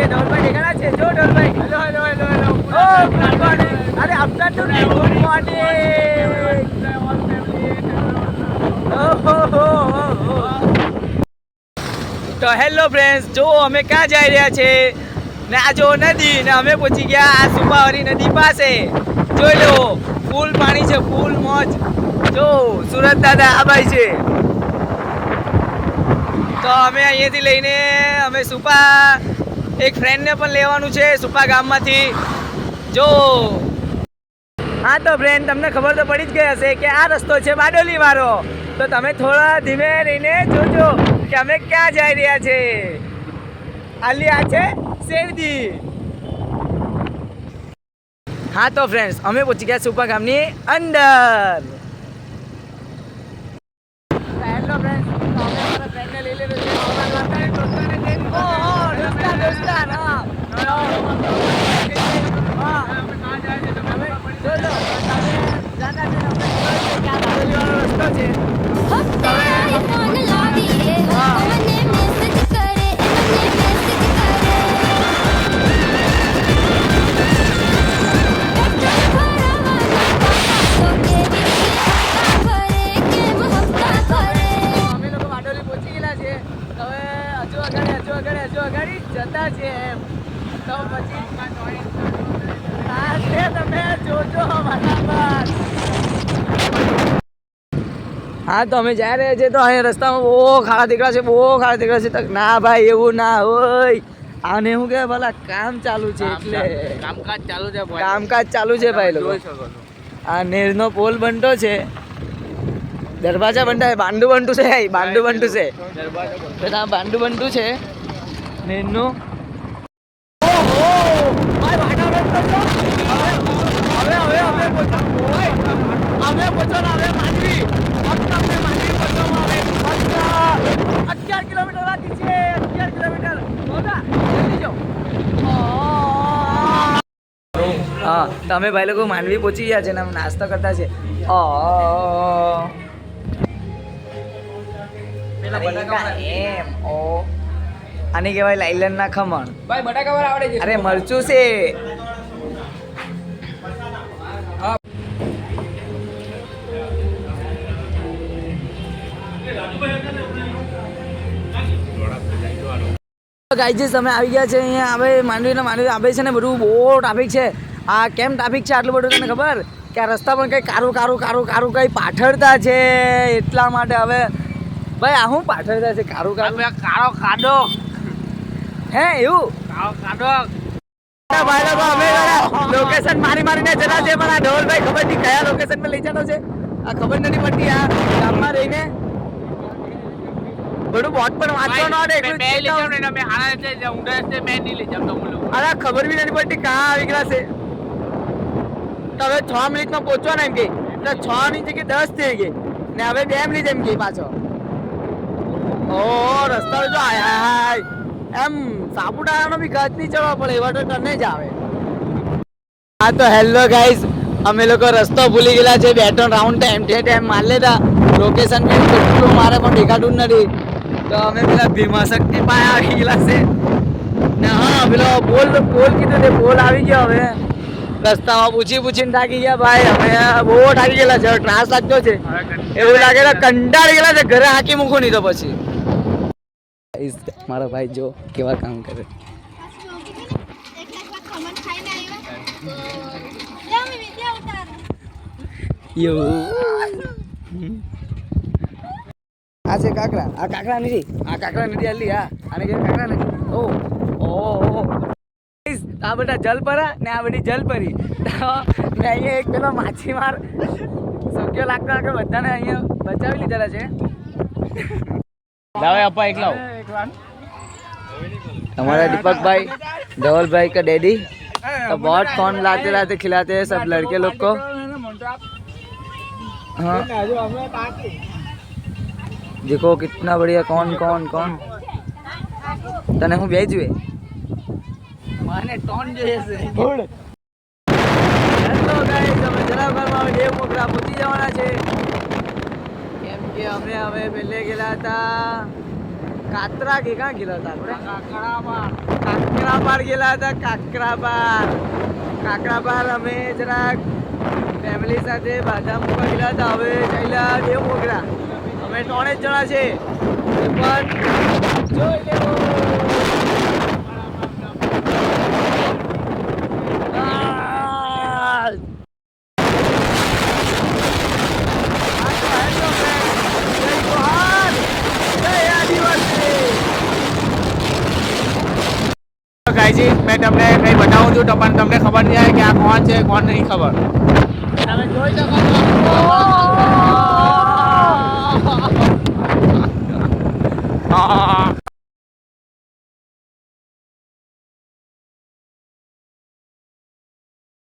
ઢોલભાઈ દેખાડા છે જો ઢોલભાઈ hello hello hello hello ઓ good morning અરે આફ્ટરનૂન ગુડ મોર્નિંગ તો હેલો ફ્રેન્ડ્સ જો અમે ક્યાં જઈ રહ્યા છે ને આ જો નદી ને અમે પહોંચી ગયા આ સુપાવારી નદી પાસે જોઈ લો ફૂલ પાણી છે ફૂલ મોજ જો સુરત દાદા આ ભાઈ છે તો અમે અહીંયાથી લઈને અમે સુપા એક ફ્રેન્ડને પણ લેવાનું છે સુપા ગામમાંથી જો હા તો ફ્રેન્ડ તમને ખબર તો પડી જ ગઈ હશે કે આ રસ્તો છે બારડોલી વાળો તો તમે થોડા ધીમે રહીને જોજો કે અમે ક્યાં જઈ રહ્યા છે આલી આ છે સેવદી હા તો ફ્રેન્ડ્સ અમે પહોંચી ગયા સુપા ગામની અંદર હેલો ફ્રેન્ડ્સ અમે અમારા ફ્રેન્ડને લઈ લેલો છે જતા છે એમ તો પછી તમે જોજો હા તો અમે જઈ રહ્યા છીએ તો અહીંયા રસ્તામાં બહુ ખાડા દીકરા છે તો ના ભાઈ એવું ના હોય આને શું કે ભલા કામ ચાલુ છે એટલે કામકાજ ચાલુ છે ભાઈ લોકો આ નેરનો પોલ બનતો છે દરવાજા બનતા બાંડુ બનતું છે બાંડુ બનતું છે નેરનું હા તમે ભાઈ લોકો માંડવી પહોંચી ગયા છે ને નાસ્તો કરતા છે આને કહેવાય લાઈલન ના ખમણ ભાઈ બટાકા વાળા આવડે છે અરે મરચું છે ગાઈઝ અમે આવી ગયા છે અહીંયા હવે માંડવી આવે છે ને બધું બહુ ટ્રાફિક છે આ કેમ ટ્રાફિક છે આટલું બધું તને ખબર કે આ રસ્તા પણ કંઈ કારું કંઈ પાછળતા છે એટલા માટે હવે ભાઈ આ શું પાછળતા છે કારો ખાડો હે એવું કારો ખાડો અમે લોકેશન મારીને જતા છે પણ આ ઢોલભાઈ ખબર નહીં કયા લોકેશન પર લઈ જતો છે આ ખબર નથી પડતી આ ગામમાં રહીને બધું બોટ પણ વાંચવાનો અરે ખબર બી નથી પડતી કાં આવી ગયા છે તો હવે 6 મિનિટમાં પહોંચવાના એમ કે એટલે 6 ની જગ્યાએ 10 થઈ ગઈ ને હવે 2 મિનિટ એમ કે પાછો ઓ રસ્તા જો આય એમ સાપુતારાનો બી ગજ નહીં ચડવા પડે એવા તો ટર્ને જ આવે હા તો હેલો ગાઈઝ અમે લોકો રસ્તો ભૂલી ગયેલા છે 2-3 રાઉન્ડ ટાઈમ માર લેતા લોકેશન બી કેટલું મારે પણ દેખાતું નથી તો અમે પેલા ભીમા શક્તિ પાસે આવી ગયેલા છે ને હા પેલો પોલ કીધું તે પોલ આવી ગયો હવે રસ્તામાં પૂછીને થાકી ગયા ભાઈ અમે બહુ થાકી ગયેલા છે ત્રાસ લાગતો છે એવું લાગે કંટાળી ગયેલા છે ઘરે હાકી મૂકું નહીં તો પછી મારા ભાઈ જો કેવા કામ કરે આ છે કાકરા આ કાકરા નથી આલી આને કે કાકરા નથી ઓ આ બધા જલપરા ને આ બધી જલપરી ને અહીંયા એક પેલો માછીમાર સૌક્ય લાગતા કે બધાને અહીંયા બચાવી લીધેલા છે लाओ अपा एक लाओ हमारा दीपक भाई धवल भाई का डैडी तो बहुत कौन लाते खिलाते हैं सब लड़के लोग को हाँ देखो कितना बढ़िया कौन तने हूँ भेज माने टोन जो है હેલો ગાઈસ અમે જલાવરમાં દેવ મોગરા પહોંચી જવાના છે કેમ કે અમે હવે પહેલે ગયેલા હતા કાતરા કે ક્યાં ગયેલા હતા આપણે કાકરામાં કાકરાપાર ગયેલા હતા. કાકરાપાર અમે જરાક ફેમિલી સાથે બાદામ મૂકવા ગયેલા હતા. હવે ચાલ્યા દેવ મોગરા. અમે 3 જ જણા છે પણ જોઈ લેવો. ગાયજી મેં તમને કંઈ બતાવું છું તો પણ તમને ખબર નહીં આવે કે આ કોણ છે કોણ નહીં ખબર. તમે જોઈ શકો છો.